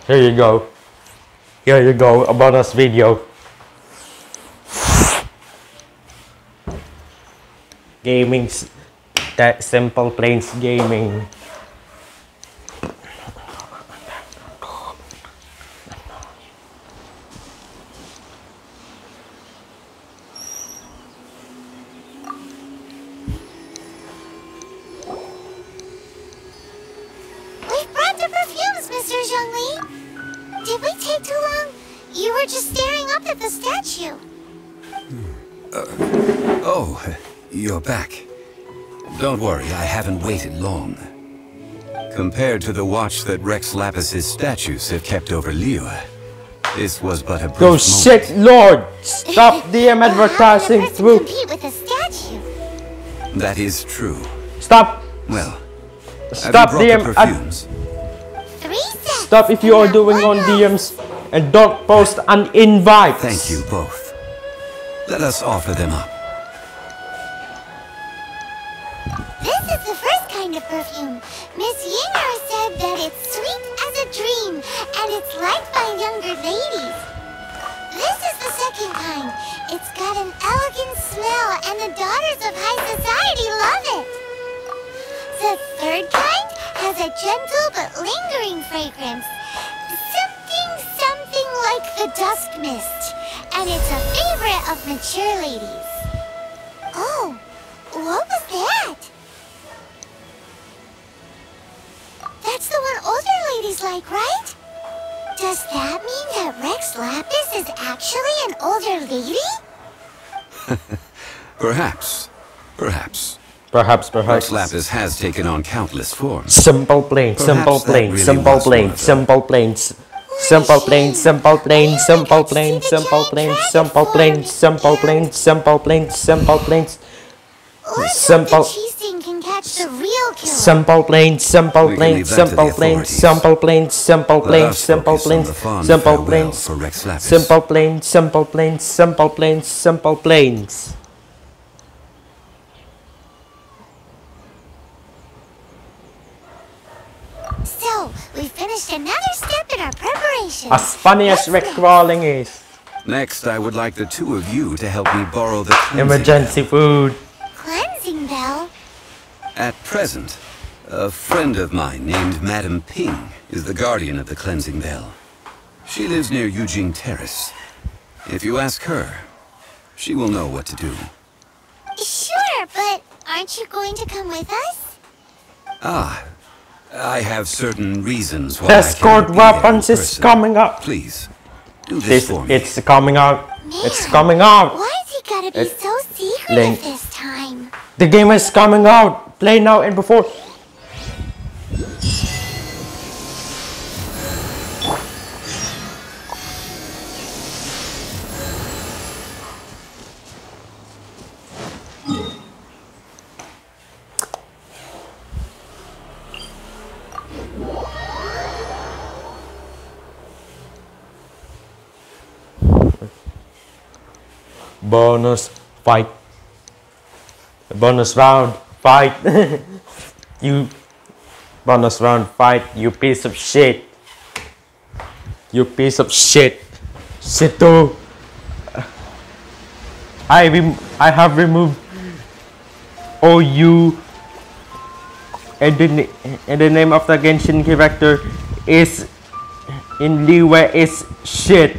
Here you go. Here you go, a bonus video. Gaming, that Simple Plains Gaming. We've brought the perfumes, Mr. Zhongli. Did we take too long? You were just staring up at the statue. Oh, you're back. Don't worry, I haven't waited long. Compared to the watch that Rex Lapis's statues have kept over Liyue, this was but a brief moment. Shit, Lord! Stop DM advertising through. Compete with a statue. That is true. Stop! Well, Stop DM perfumes. Stop if you are doing on DMs and don't post an invite. Thank you both. Let us offer them up. This is the first kind of perfume. Miss Yinger said that it's sweet as a dream and it's liked by younger ladies. This is the second kind. It's got an elegant smell and the daughters of high society love it. The third kind has a gentle but lingering fragrance. Something like the dusk mist. And it's a favorite of mature ladies. Oh, what was that? That's the one older ladies like, right? Does that mean that Rex Lapis is actually an older lady? Perhaps. Perhaps. Perhaps. Rex Lapis has taken on countless forms. Simple Plains, Simple Plains, Simple Plains, Simple Plains. Simple Plains, Simple Plains, Simple Plains, Simple Plains, Simple Plains, Simple Plains, Simple Plains, Simple Plains. Simple Simple Plains, Simple Plains, Simple Plains, Simple Plains, Simple Plains, Simple Plains, Simple Plains, Simple Plains, Simple Plains, Simple Plains, Simple Plains. So, we finished another step in our preparation. As funny as Rick crawling is. Next, I would like the two of you to help me borrow the emergency food. Cleansing bell? At present, a friend of mine named Madame Ping is the guardian of the cleansing bell. She lives near Yujing Terrace. If you ask her, she will know what to do. Sure, but aren't you going to come with us? Ah, I have certain reasons why Escort weapons is coming up. Please, do this for me. It's coming out. Man, it's coming out. Why is he gotta be so secretive this time? The game is coming out. Play now and before. Bonus fight. Bonus round fight. You bonus round fight, you piece of shit. You piece of shit. Shito. I have removed OU and the name of the Genshin character is in Liyue is shit.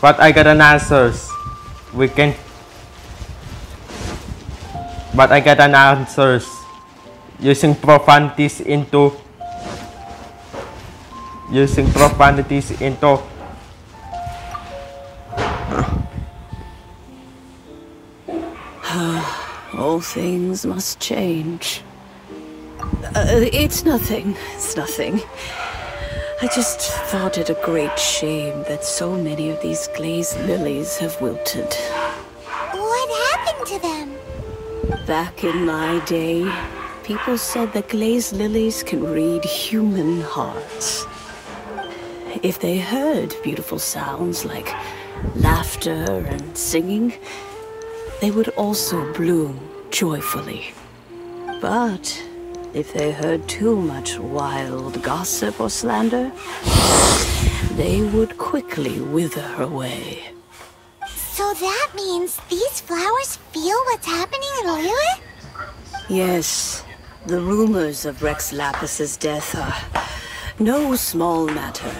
But I got an answers. We can. But I got an answers using profanities into. All things must change. It's nothing. It's nothing. I just thought it a great shame that so many of these glazed lilies have wilted. What happened to them? Back in my day, people said that glazed lilies can read human hearts. If they heard beautiful sounds like laughter and singing, they would also bloom joyfully. But if they heard too much wild gossip or slander, they would quickly wither away. So that means these flowers feel what's happening in Liyue? Yes, the rumors of Rex Lapis's death are no small matter.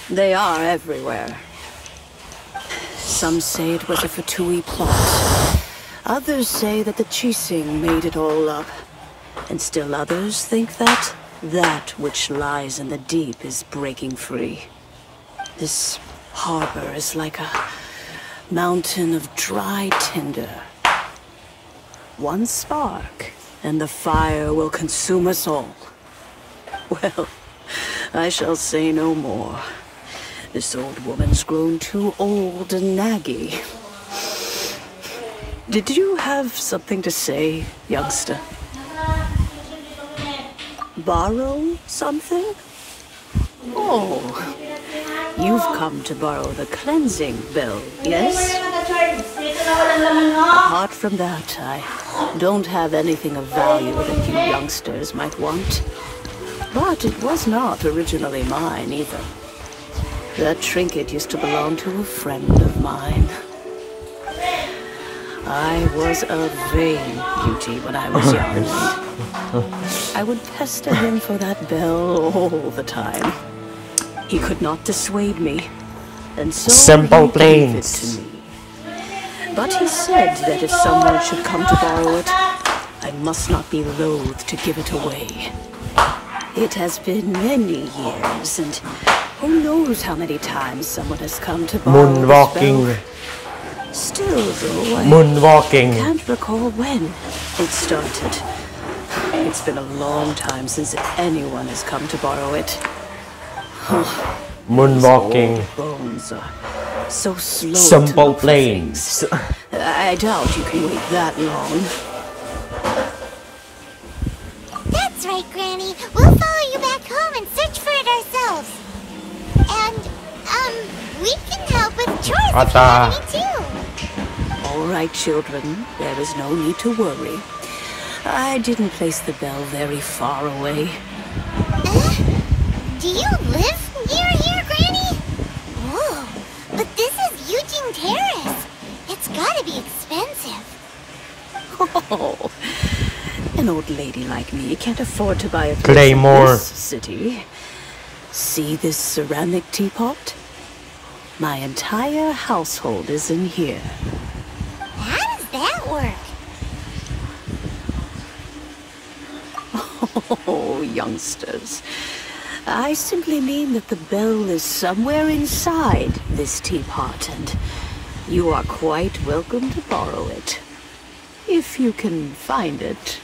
They are everywhere. Some say it was a Fatui plot. Others say that the Chising made it all up. And still others think that that which lies in the deep is breaking free. This harbor is like a mountain of dry tinder. One spark, and the fire will consume us all. Well, I shall say no more. This old woman's grown too old and naggy. Did you have something to say, youngster? Borrow something? Oh, you've come to borrow the cleansing bell, yes? Apart from that, I don't have anything of value that you youngsters might want. But it was not originally mine, either. That trinket used to belong to a friend of mine. I was a vain beauty when I was young. I would pester him for that bell all the time. He could not dissuade me, and so Simple he gave it planes. to me. But he said that if someone should come to borrow it, I must not be loath to give it away. It has been many years, and who knows how many times someone has come to borrow this Moonwalking. bell. Still, though, I Moonwalking. can't recall when it started. It's been a long time since anyone has come to borrow it. Moonwalking. These old bones are so slow to Simple look for planes. things. I doubt you can wait that long. That's right, Granny. We'll follow you back home and search for it ourselves. And, we can help with chores if you have any too. All right, children. There is no need to worry. I didn't place the bell very far away. Do you live near here, Granny? Whoa, but this is Eugene Terrace. It's gotta be expensive. Oh, an old lady like me can't afford to buy a place Claymore. in this city. See this ceramic teapot? My entire household is in here. How does that work? Oh, youngsters. I simply mean that the bell is somewhere inside this teapot, and you are quite welcome to borrow it. If you can find it.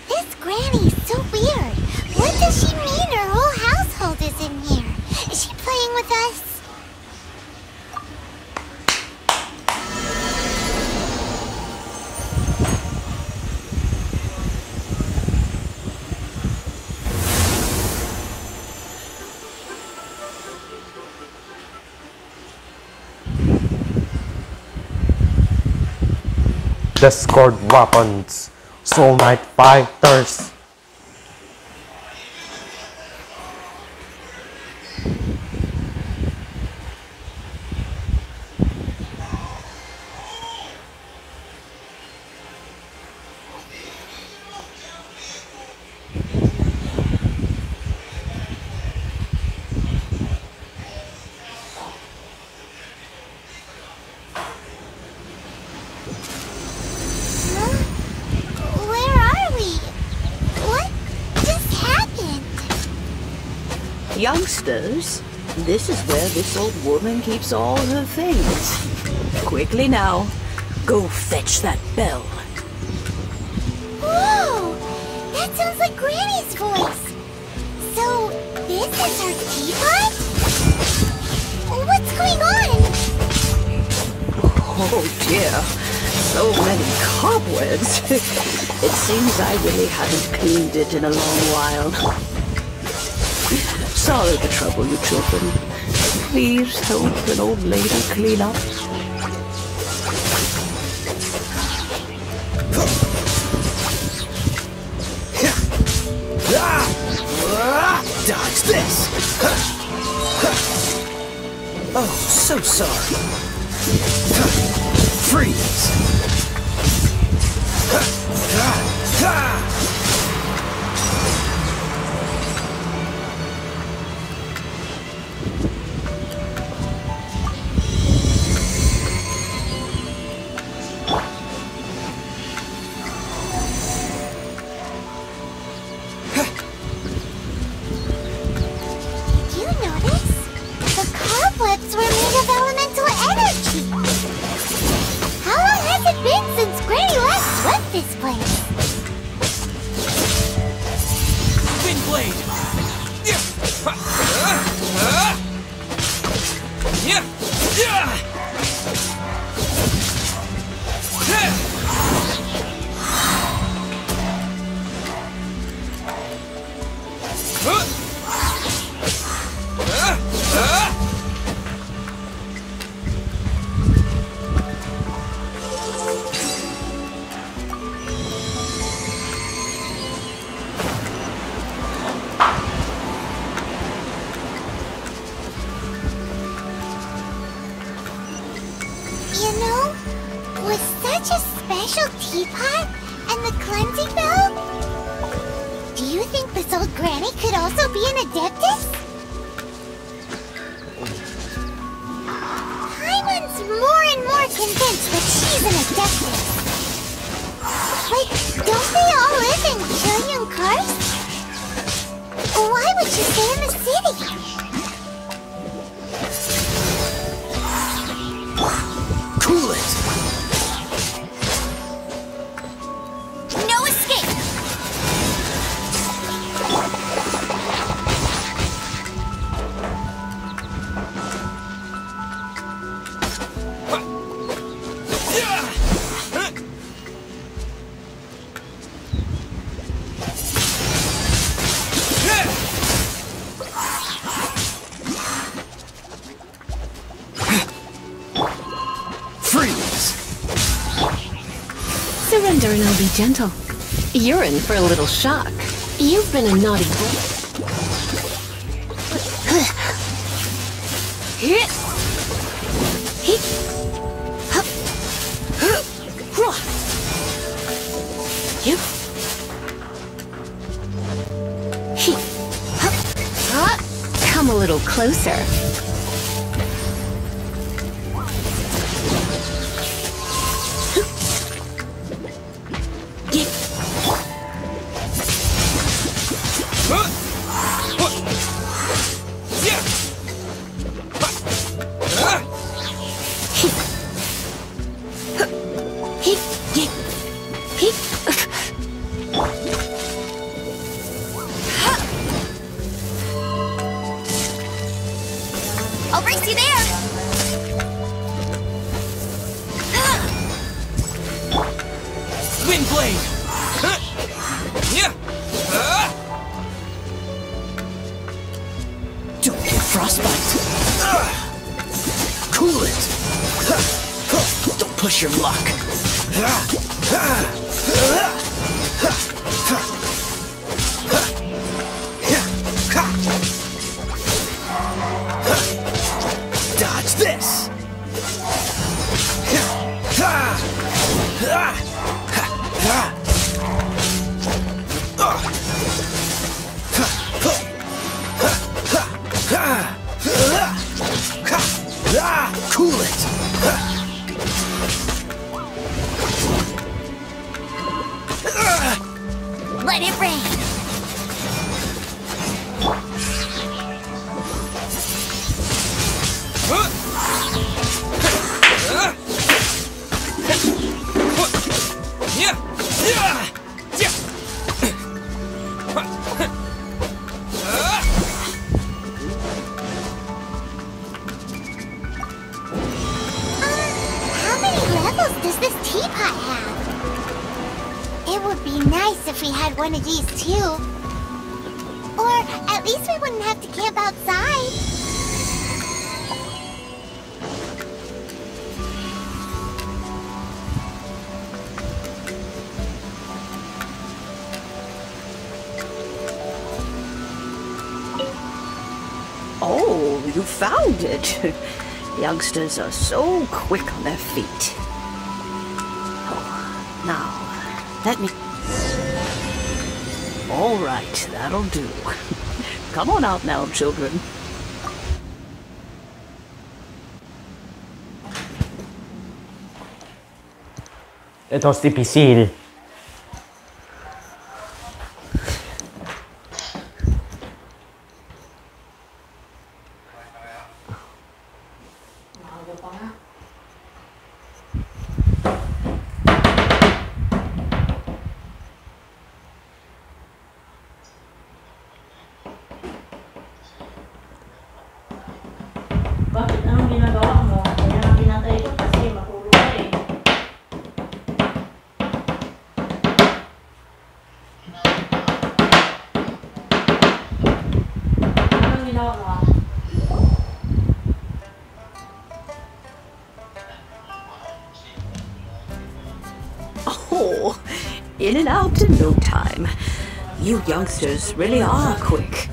This Granny's so weird. What does she mean her whole household is in here? Is she playing with us? Discord weapons. Soul Knight fighters. Where are we? What just happened? Youngsters, this is where this old woman keeps all her things. Quickly now, go fetch that bell. Whoa! That sounds like Granny's voice. So, this is her teapot? What's going on? Oh dear, so many cobwebs. It seems I really haven't cleaned it in a long while. Sorry to trouble you, children. Please help an old lady clean up. Oh, so sorry. Freeze! Surrender and I'll be gentle. You're in for a little shock. You've been a naughty boy. Come a little closer. I'll race you there! Wind blade! Don't get frostbite! Cool it! Don't push your luck! Dodge this! Cool it! Let it rain! How many levels does this teapot have? It would be nice if we had one of these too. Or at least we wouldn't have to camp outside. Oh, you found it. Youngsters are so quick on their feet. Oh, now, let me... All right, that'll do. Come on out now, children. It was difficile. Bakit anong ginagawa mo? Kaya nga pinatay ko kasi matulog ka eh. Anong ginawa mo? Oh, in and out in no time. You youngsters really are quick.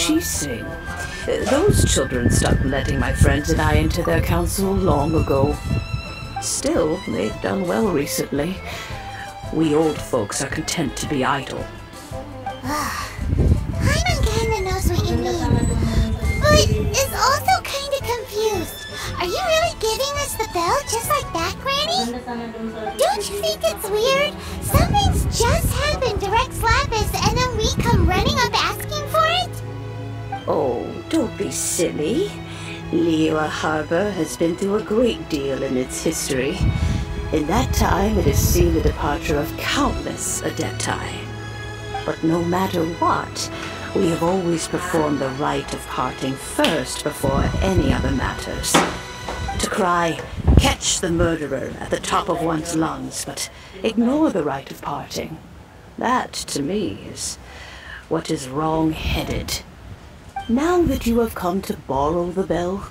Cheesing. Those children stopped letting my friends and I into their council long ago. Still, they've done well recently. We old folks are content to be idle. Paimon kinda knows what you mean, but is also kinda confused. Are you really giving us the bell just like that, Granny? Don't you think it's weird? Something's just happened to Rex Lapis and then we come running up asking for it? Oh, don't be silly. Liyue Harbor has been through a great deal in its history. In that time, it has seen the departure of countless Adepti. But no matter what, we have always performed the rite of parting first before any other matters. To cry, "Catch the murderer," at the top of one's lungs, but ignore the rite of parting. That, to me, is what is wrong-headed. Now that you have come to borrow the bell,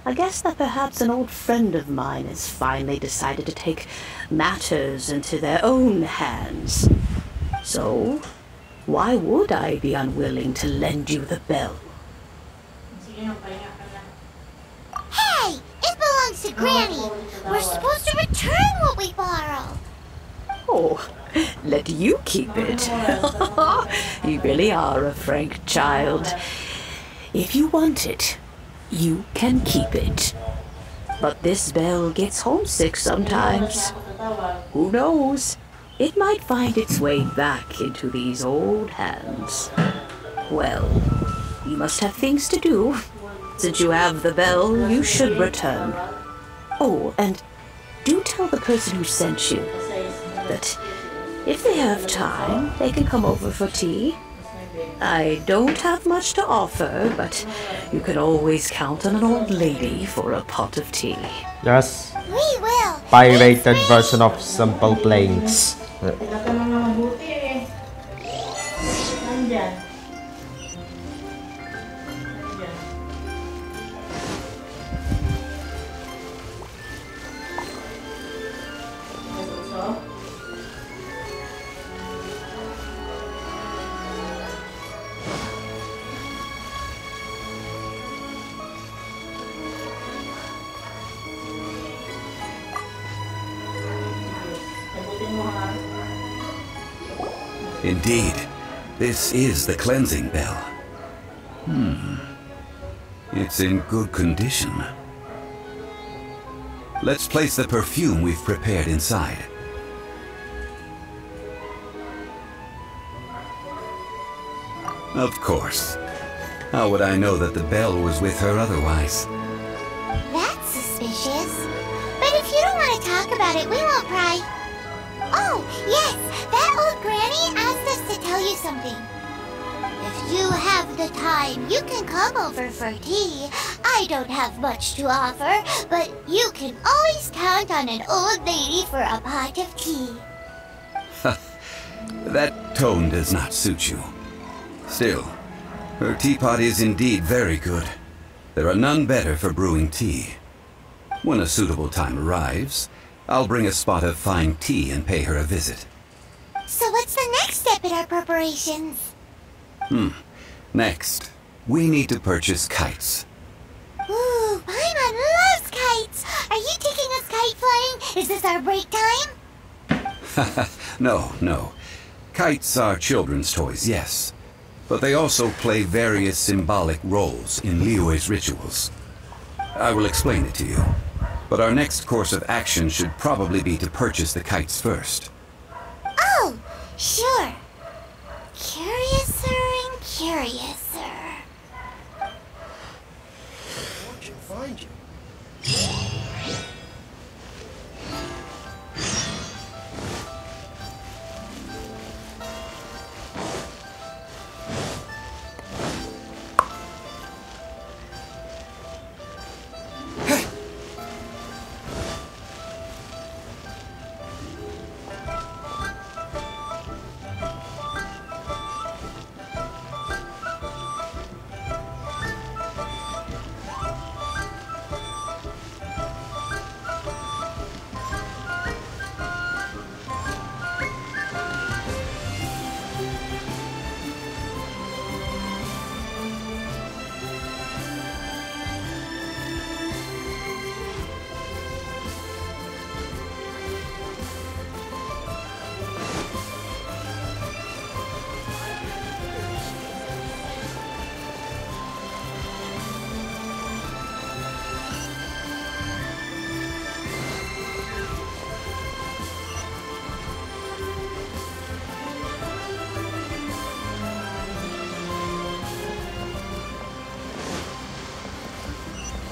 I guess that perhaps an old friend of mine has finally decided to take matters into their own hands. So, why would I be unwilling to lend you the bell? Hey! It belongs to Granny! We're supposed to return what we borrow! Oh, let you keep it. You really are a frank child. If you want it, you can keep it. But this bell gets homesick sometimes. Who knows? It might find its way back into these old hands. Well, you must have things to do. Since you have the bell, you should return. Oh, and do tell the person who sent you that if they have time, they can come over for tea. I don't have much to offer, but you can always count on an old lady for a pot of tea. Yes. We will! Pirated version of Simple Planes. Tinatanong na mabuti eh. Nandyan. Nandyan. Nasuso? Sagutin mo ha. Indeed, this is the cleansing bell. It's in good condition. Let's place the perfume we've prepared inside. Of course. How would I know that the bell was with her otherwise? That's suspicious. But if you don't want to talk about it, we won't pry. Oh, yes! That old granny asked us to tell you something. If you have the time, you can come over for tea. I don't have much to offer, but you can always count on an old lady for a pot of tea. That tone does not suit you. Still, her teapot is indeed very good. There are none better for brewing tea. When a suitable time arrives, I'll bring a spot of fine tea and pay her a visit. So what's the next step, up in our preparations. Next, we need to purchase kites. Ooh, Paimon loves kites! Are you taking us kite flying? Is this our break time? No. Kites are children's toys, yes. But they also play various symbolic roles in Liyue's rituals. I will explain it to you. But our next course of action should probably be to purchase the kites first. Oh, sure. Curiouser and curiouser. Watch and find you.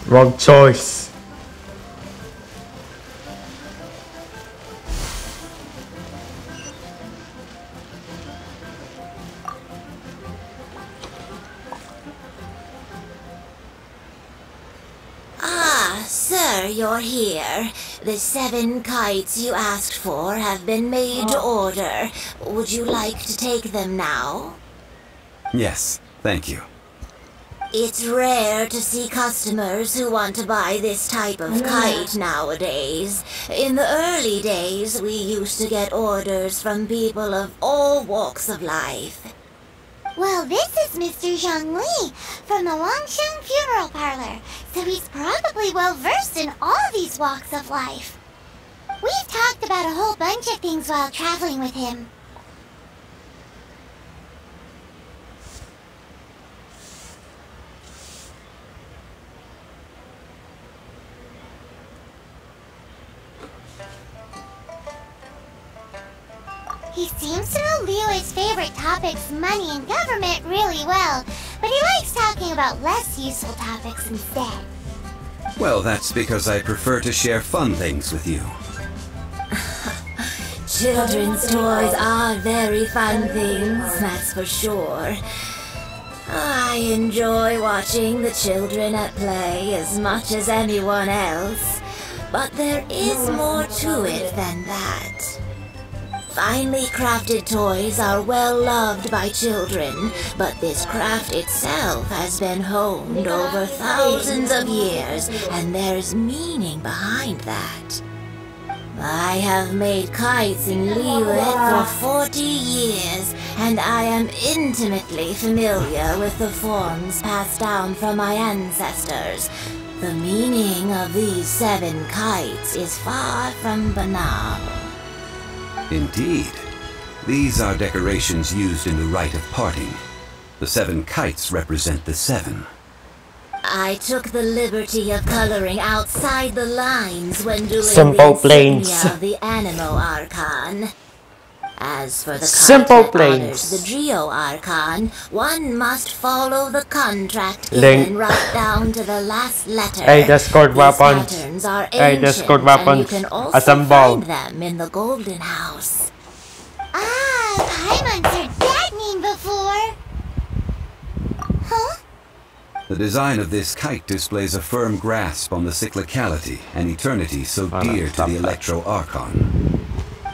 Wrong choice. Ah, sir, you're here. The 7 kites you asked for have been made to order. Would you like to take them now? Yes, thank you. It's rare to see customers who want to buy this type of kite nowadays. In the early days, we used to get orders from people of all walks of life. Well, this is Mr. Zhongli from the Wangsheng Funeral Parlor, so he's probably well-versed in all these walks of life. We've talked about a whole bunch of things while traveling with him. He seems to know Liyue's favorite topics, money and government, really well, but he likes talking about less useful topics instead. Well, that's because I prefer to share fun things with you. Children's toys are very fun things, that's for sure. I enjoy watching the children at play as much as anyone else, but there is more to it than that. Finely crafted toys are well loved by children, but this craft itself has been honed over thousands of years, and there's meaning behind that. I have made kites in Liyue for 40 years, and I am intimately familiar with the forms passed down from my ancestors. The meaning of these 7 kites is far from banal. Indeed. These are decorations used in the rite of parting. The 7 kites represent the 7. I took the liberty of coloring outside the lines when doing Simple the planes. insignia of the Animo Archon. As for the Simple kite that planes. honors the Geo Archon, one must follow the contract Link. given right down to the last letter. Hey, discard These weapons. patterns are Hey, ancient, discard and weapons. you can also Assemble. find them in the Golden House. Ah, Paimon's heard that name before. Huh? The design of this kite displays a firm grasp on the cyclicality and eternity so dear to the Electro Archon.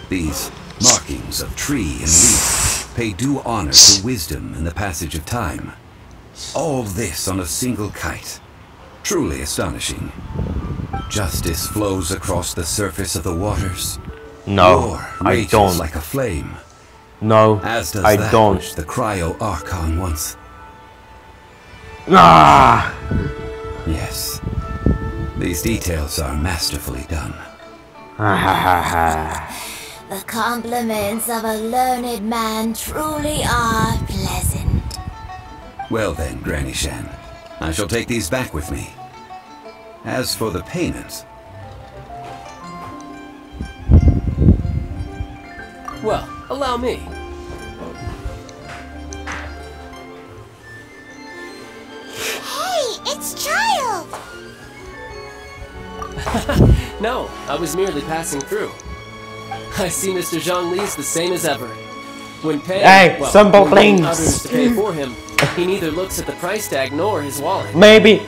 These markings of tree and leaf pay due honor to wisdom and the passage of time. All this on a single kite. Truly astonishing. Justice flows across the surface of the waters. No, War I rages don't. like a flame. No, As does I that don't. which the Cryo Archon wants. Ah! Yes. These details are masterfully done. The compliments of a learned man truly are pleasant. Well then, Granny Shan, I shall take these back with me. As for the payment... Well, allow me. Hey, it's Child! No, I was merely passing through. I see Mr. Zhongli's the same as ever. When paying, Hey, simple when getting planes. others to pay for him, he neither looks at the price tag nor his wallet. Maybe,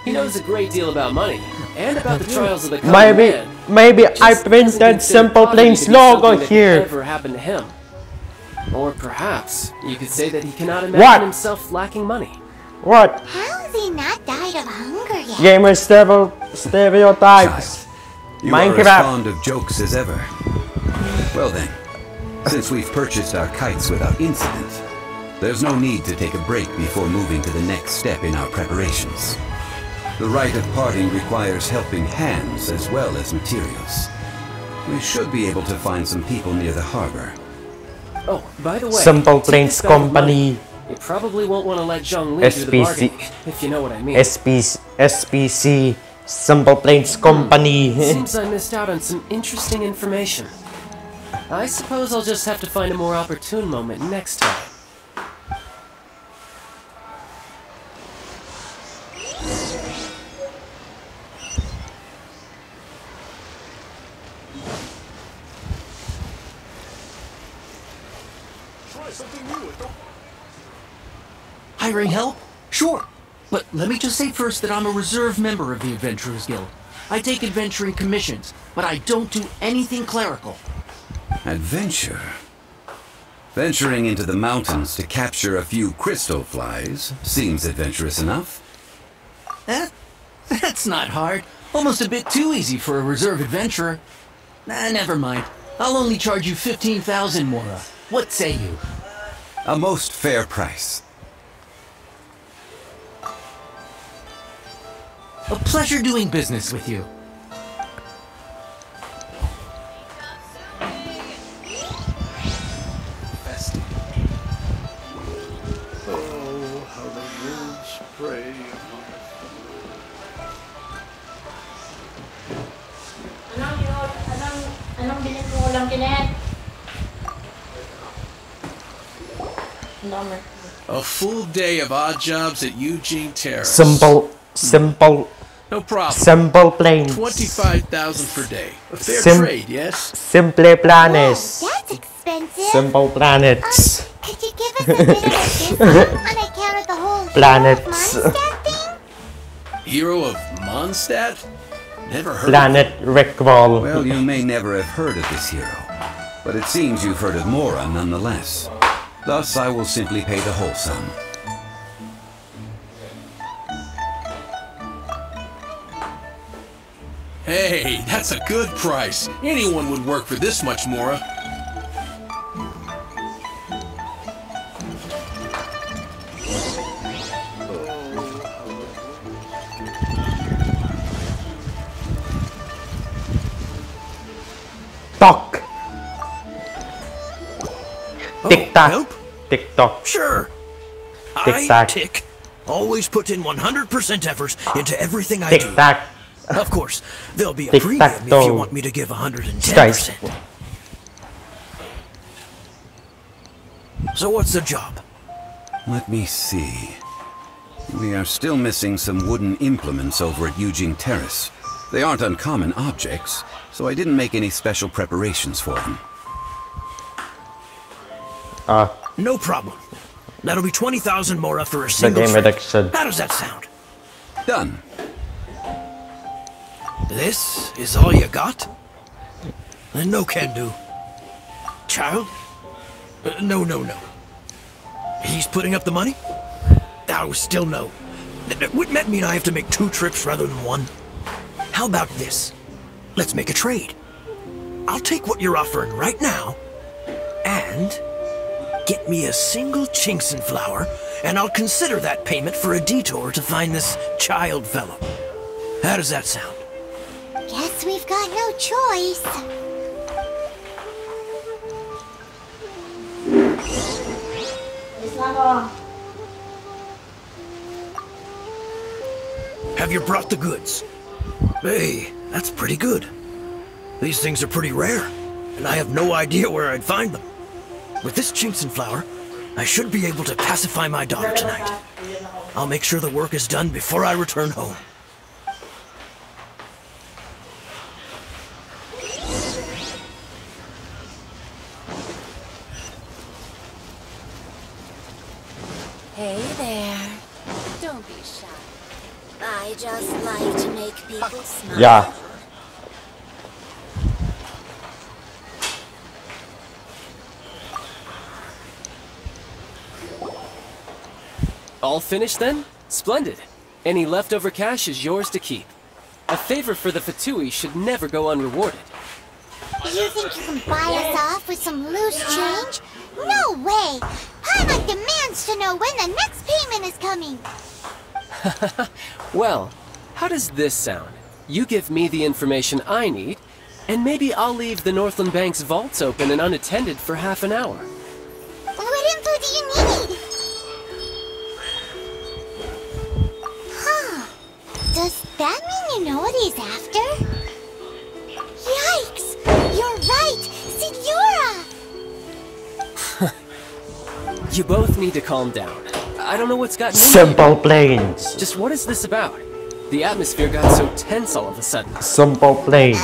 He knows a great deal about money and about the trials of the common man. maybe I Just printed doesn't consider Simple poverty Planes to be logo something that could here. ever happened to him. Or perhaps you could say that he cannot imagine What? himself lacking money. What? How has he not died of hunger yet? Gamer stereotypes. You are as Minecraft. fond of jokes as ever. Well then, since we've purchased our kites without incident, there's no need to take a break before moving to the next step in our preparations. The rite of parting requires helping hands as well as materials. We should be able to find some people near the harbor. Oh, by the way, Simple to Planes this amount of Company. money, you probably won't want to let Zhongli do the SPC. bargaining, if you know what I mean. SPC. Simple Planes Company. Seems I missed out on some interesting information. I suppose I'll just have to find a more opportune moment next time. Hiring help? Sure. But let me just say first that I'm a reserve member of the Adventurers Guild. I take adventuring commissions, but I don't do anything clerical. Adventure? Venturing into the mountains to capture a few crystal flies seems adventurous enough. That's not hard. Almost a bit too easy for a reserve adventurer. Nah, never mind. I'll only charge you 15,000 Mora. What say you? A most fair price. A pleasure doing business with you. Oh, how the wolves prey among us. Anong bilhin mo ulam, Kinet? Number. A full day of odd jobs at Eugene Terrace. Simple No problem. Simple Planes. 25,000 per day. A fair trade, yes? Simple Planets. Whoa, that's expensive. Simple Planets. Could you give us a bit of a discount on account of the whole Planets. Mondstadt thing? Hero of Mondstadt? Never heard Planet Rickroll. Well, you may never have heard of this hero, but it seems you've heard of Mora nonetheless. Thus, I will simply pay the whole sum. Hey, that's a good price. Anyone would work for this much, Mora. Tock. Tick tock. help? Tick tock. Sure. Tick tock. Tick. Always put in 100% effort into everything I Tick do. tock. Of course, there'll be a Tic premium tac if toe. you want me to give 110%. Guys. So what's the job? Let me see. We are still missing some wooden implements over at Eugene Terrace. They aren't uncommon objects, so I didn't make any special preparations for them. No problem. That'll be 20,000 Mora for a The single game trip. addiction. How does that sound? Done. This is all you got? Then no can do. Child? No. He's putting up the money? Oh, still no. Wouldn't that mean I have to make 2 trips rather than 1? How about this? Let's make a trade. I'll take what you're offering right now, and Get me a single Chinxin flower, and I'll consider that payment for a detour to find this child fellow. How does that sound? Guess we've got no choice. Have you brought the goods? Hey, that's pretty good. These things are pretty rare, and I have no idea where I'd find them. With this Chinxin flower, I should be able to pacify my daughter tonight. I'll make sure the work is done before I return home. Hey there. Don't be shy. I just like to make people smile. Yeah. All finished then? Splendid. Any leftover cash is yours to keep. A favor for the Fatui should never go unrewarded. You think you can buy us off with some loose change? No way! Paimon demands to know when the next payment is coming! Well, how does this sound? You give me the information I need, and maybe I'll leave the Northland Bank's vaults open and unattended for half an hour. What info do you need? Huh. Does that mean you know what he's after? Yikes! You're right! Signora! You both need to calm down. I don't know what's gotten into Simple planes. Just what is this about? The atmosphere got so tense all of a sudden. Simple planes.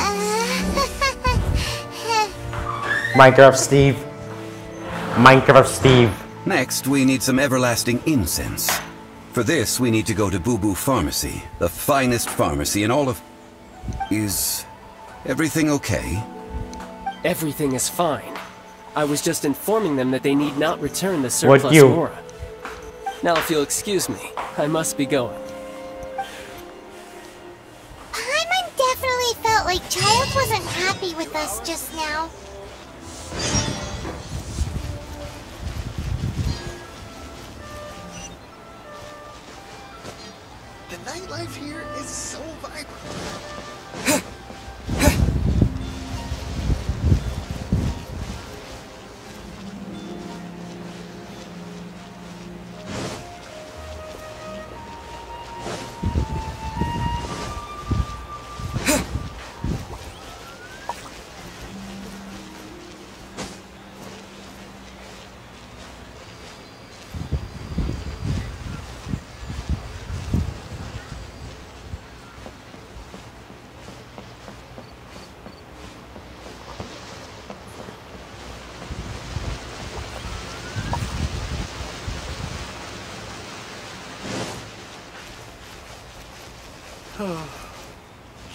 Minecraft Steve. Minecraft Steve. Next, we need some everlasting incense. For this, we need to go to Boo Boo Pharmacy, the finest pharmacy in all of... Is everything okay? Everything is fine. I was just informing them that they need not return the surplus Mora. Now if you'll excuse me, I must be going. Paimon definitely felt like Child wasn't happy with us just now. The nightlife here is so vibrant.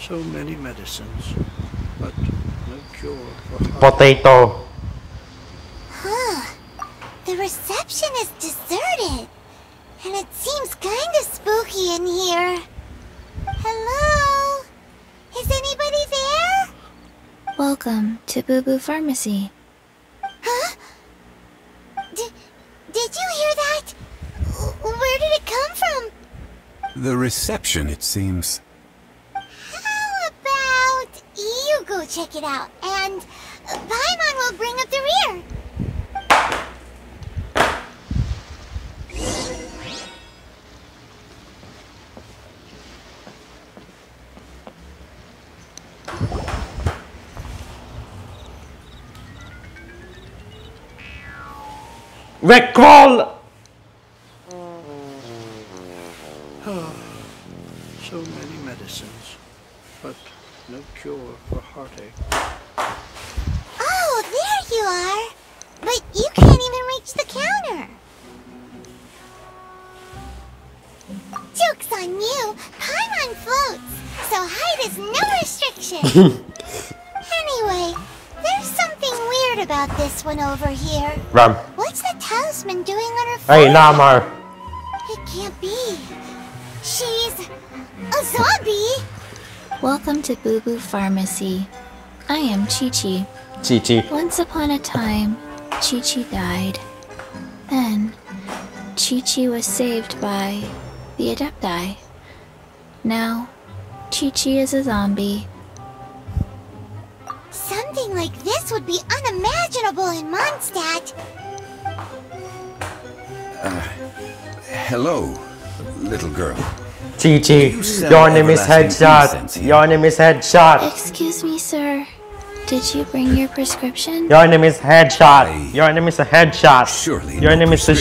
So many medicines, but no cure for heart. Potato. Huh. The reception is deserted. And it seems kinda spooky in here. Hello? Is anybody there? Welcome to Boo Boo Pharmacy. Huh? Did you hear that? Where did it come from? The reception, it seems. How about you go check it out, and Paimon will bring up the rear. Rickroll! So many medicines, but no cure for heartache. Oh, there you are! But you can't even reach the counter! Joke's on you! Paimon floats, so height is no restriction! Anyway, there's something weird about this one over here. Ram. What's the talisman doing on her Hey, forehead? Namar. It can't be. She's a zombie! Welcome to Boo Boo Pharmacy. I am Chi-Chi. Chi-Chi. Once upon a time, Chi-Chi died. Then, Chi-Chi was saved by the Adepti. Now, Chi-Chi is a zombie. Something like this would be unimaginable in Mondstadt. Hello, little girl. Chi-Chi, your name is Headshot. Your name is Headshot. Excuse me, sir. Did you bring your prescription? Your name is Headshot. Your name is a Headshot. Surely your name is a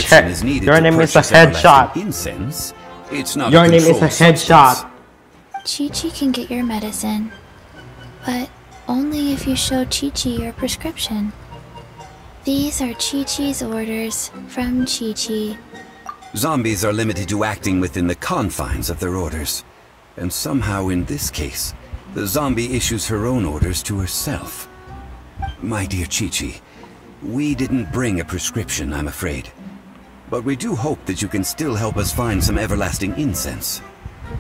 Your name is a Headshot. Incense. It's not your name is a Headshot. Chi-Chi can get your medicine, but only if you show Chi-Chi your prescription. These are Chi-Chi's orders from Chi-Chi. Zombies are limited to acting within the confines of their orders. And somehow in this case, the zombie issues her own orders to herself. My dear Chi-Chi, we didn't bring a prescription, I'm afraid. But we do hope that you can still help us find some everlasting incense.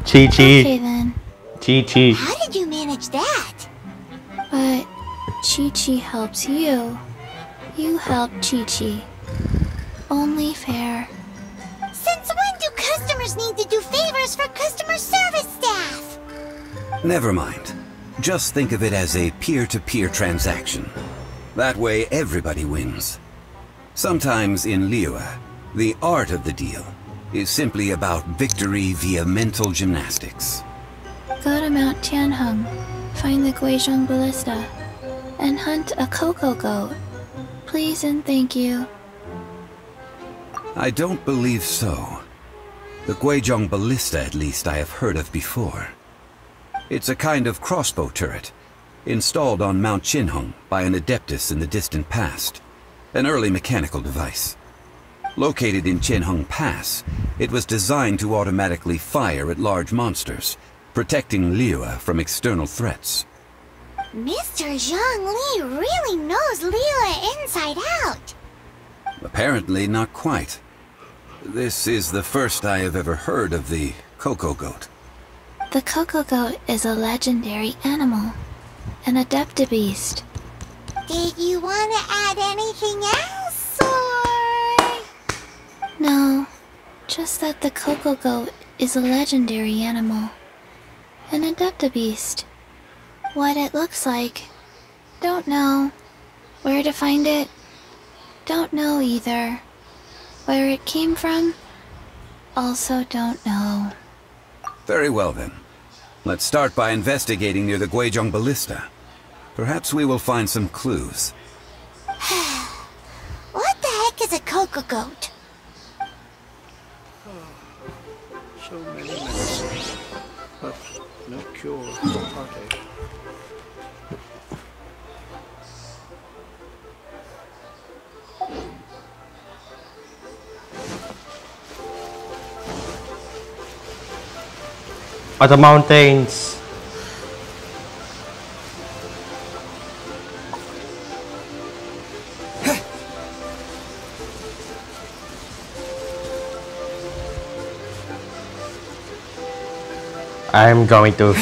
Chi-Chi. Okay then. Chi-Chi. How did you manage that? But Chi-Chi helps you. You help Chi-Chi. Only fair. Since when do customers need to do favors for customer service staff? Never mind. Just think of it as a peer-to-peer transaction. That way everybody wins. Sometimes in Liyue, the art of the deal is simply about victory via mental gymnastics. Go to Mount Tianheng, find the Guizhong ballista, and hunt a cocoa goat. Please and thank you. I don't believe so. The Guizhong ballista, at least, I have heard of before. It's a kind of crossbow turret, installed on Mount Qinheng by an adeptus in the distant past. An early mechanical device. Located in Qinheng Pass, it was designed to automatically fire at large monsters, protecting Liyue from external threats. Mr. Zhang Li really knows Liyue inside out. Apparently not quite. This is the first I have ever heard of the cocoa goat. The cocoa goat is a legendary animal, an adeptabeast. Did you want to add anything else, or...? No, just that the cocoa goat is a legendary animal, an adeptabeast. What it looks like, don't know. Where to find it, don't know either. Where it came from, also don't know. Very well then. Let's start by investigating near the Guizhong ballista. Perhaps we will find some clues. What the heck is a cocoa goat? So many medicines, but no cure for heartache. Are the mountains. I'm going to.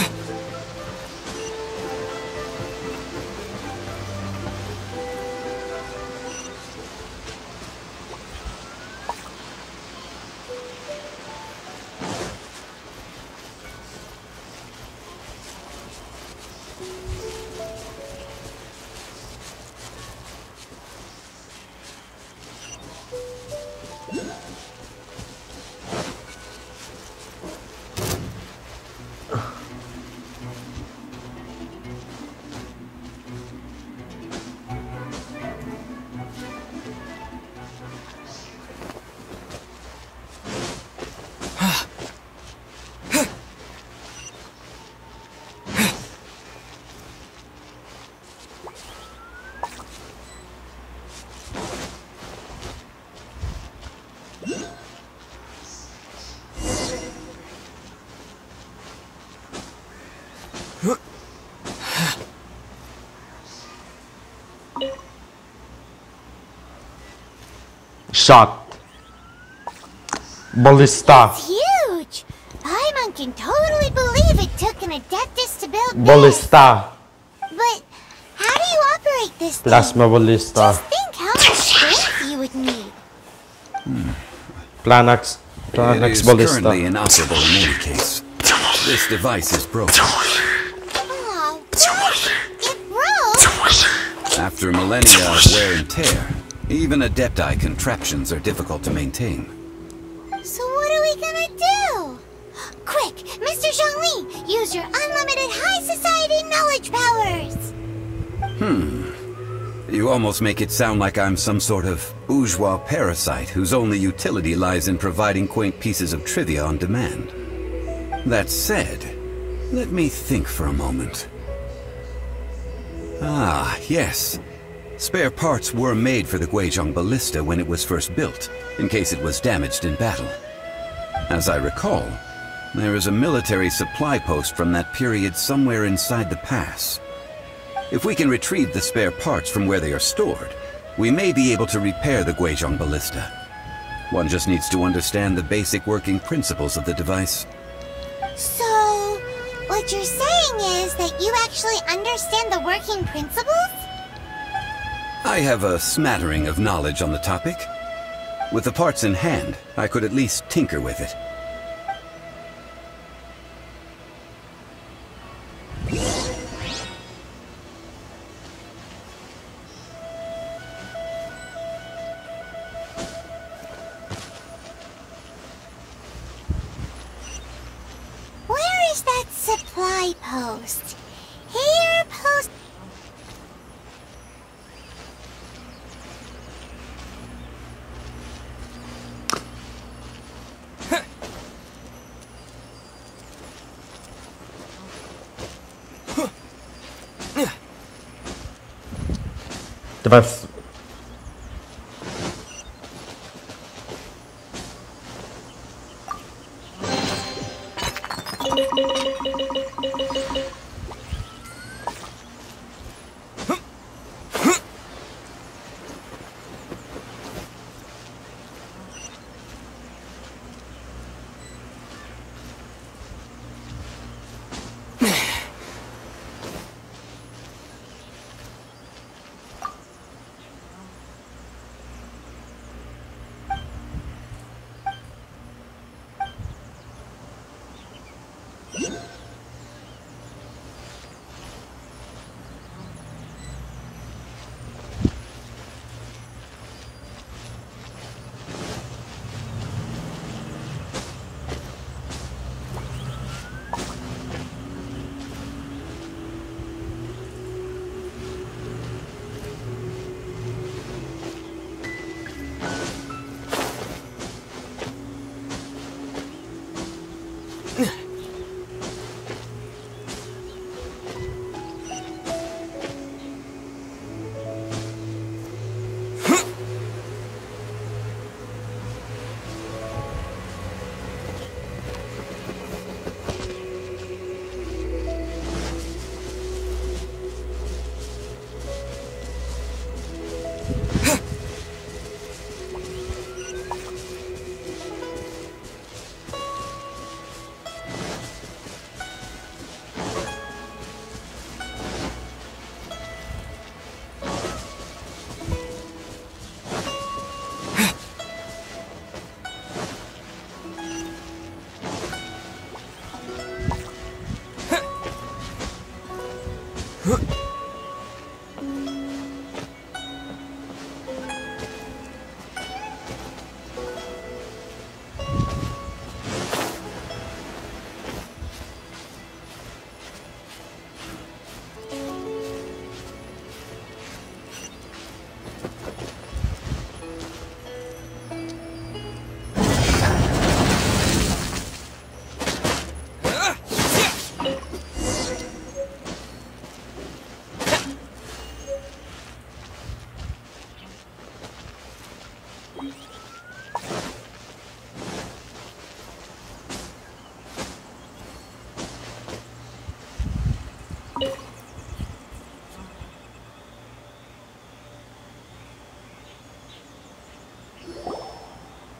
Shot. Ballista. It's huge! Paimon can totally believe it took an adeptus to build Ballista. this. But how do you operate this thing? Plasma ballista. Just think how much strength you would need. Planax It is ballista. currently inoperable in any case. This device is broken. Aw, what? It broke? After millennia of wear and tear, even Adepti contraptions are difficult to maintain. So what are we gonna do? Quick, Mr. Zhongli, use your unlimited high society knowledge powers! You almost make it sound like I'm some sort of bourgeois parasite whose only utility lies in providing quaint pieces of trivia on demand. That said, let me think for a moment. Ah, yes. Spare parts were made for the Guizhong ballista when it was first built, in case it was damaged in battle. As I recall, there is a military supply post from that period somewhere inside the pass. If we can retrieve the spare parts from where they are stored, we may be able to repair the Guizhong ballista. One just needs to understand the basic working principles of the device. So, what you're saying is that you actually understand the working principles? I have a smattering of knowledge on the topic. With the parts in hand, I could at least tinker with it. Where is that supply post? Here, post... Teraz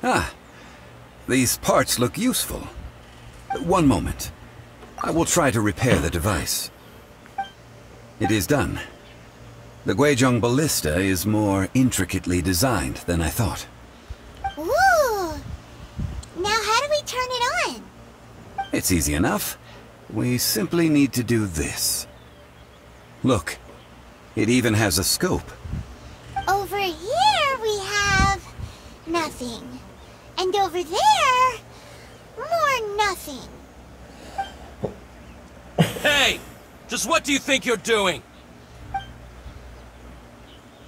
Ah, these parts look useful. One moment. I will try to repair the device. It is done. The Guizhong ballista is more intricately designed than I thought. Ooh! It's easy enough. We simply need to do this. Look, it even has a scope. Over here we have nothing. And over there, more nothing. Hey! Just what do you think you're doing?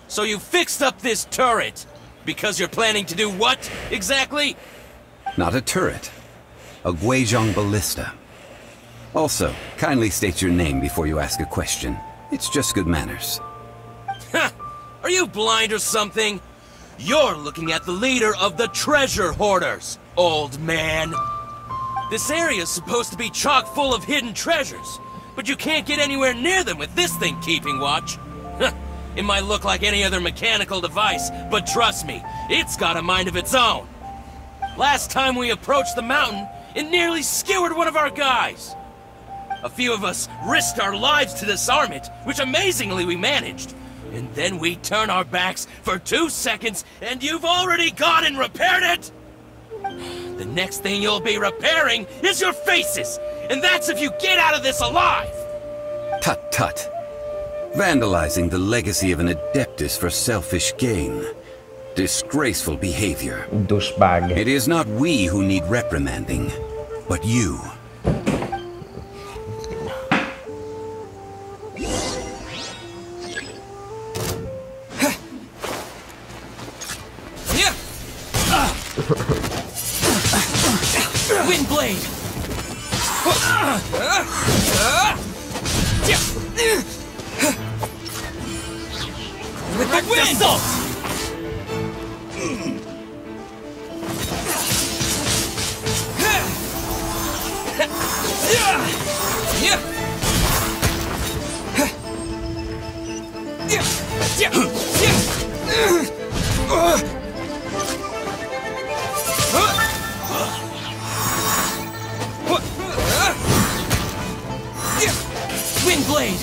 So you fixed up this turret because you're planning to do what, exactly? Not a turret. A Guizhong ballista. Also, kindly state your name before you ask a question. It's just good manners. Ha! Are you blind or something? You're looking at the leader of the treasure hoarders, old man. This area's supposed to be chock full of hidden treasures, but you can't get anywhere near them with this thing keeping watch. It might look like any other mechanical device, but trust me, it's got a mind of its own. Last time we approached the mountain, it nearly skewered one of our guys. A few of us risked our lives to disarm it, which amazingly we managed. And then we turn our backs for 2 seconds, and you've already gone and repaired it? The next thing you'll be repairing is your faces, and that's if you get out of this alive! Tut tut. Vandalizing the legacy of an Adeptus for selfish gain. Disgraceful behavior. Douchebag. It is not we who need reprimanding, but you. Windblade! With the wind! Assault! Windblade!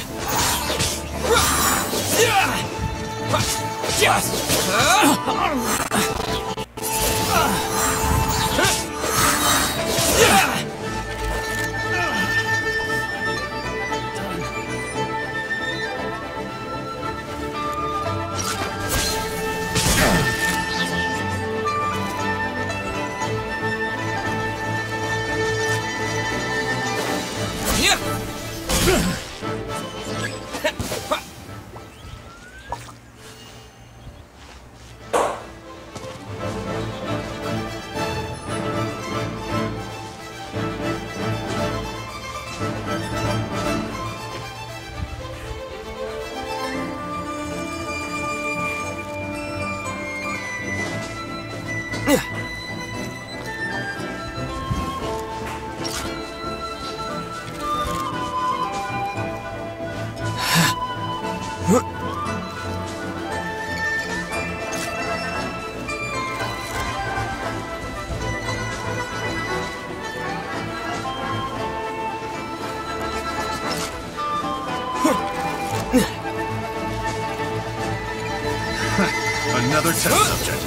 Another test subject.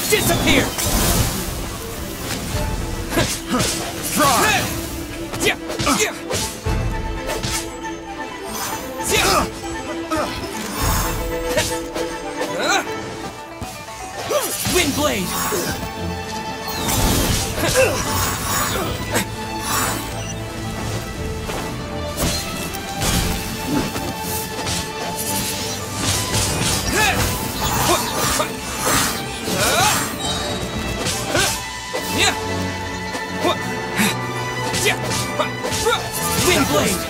Disappear! Windblade! Windblade!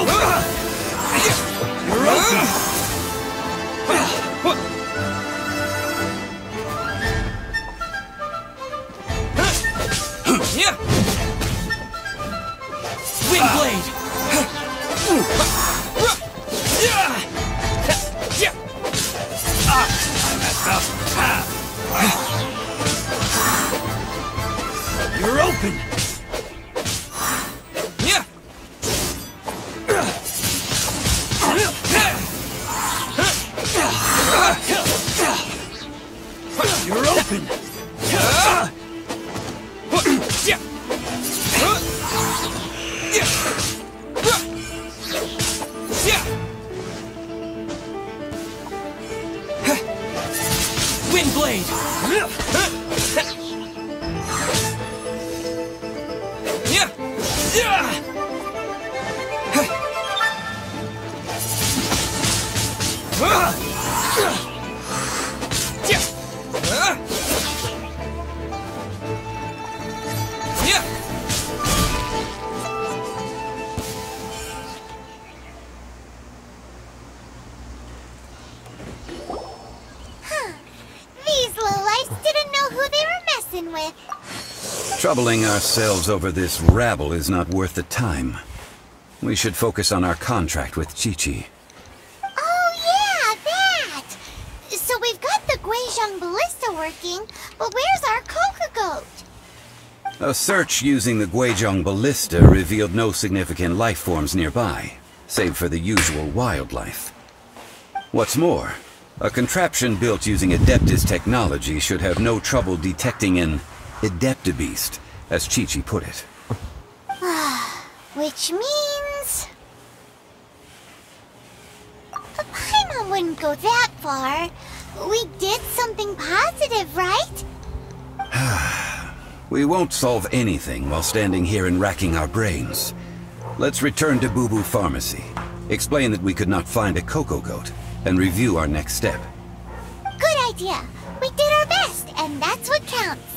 open! You're open! Windblade! You're open! You're open! Windblade! These lowlifes didn't know who they were messing with. Troubling ourselves over this rabble is not worth the time. We should focus on our contract with Chi-Chi. Oh yeah, that! So we've got the Guizhong ballista working, but where's our Coca-Goat? A search using the Guizhong ballista revealed no significant life forms nearby, save for the usual wildlife. What's more, a contraption built using Adeptus technology should have no trouble detecting an Adeptabeast, as Chi-Chi put it. Which means... Paimon wouldn't go that far. We did something positive, right? We won't solve anything while standing here and racking our brains. Let's return to Boo Boo Pharmacy, explain that we could not find a Coco-Goat, and review our next step. Good idea. We did our best, and that's what counts.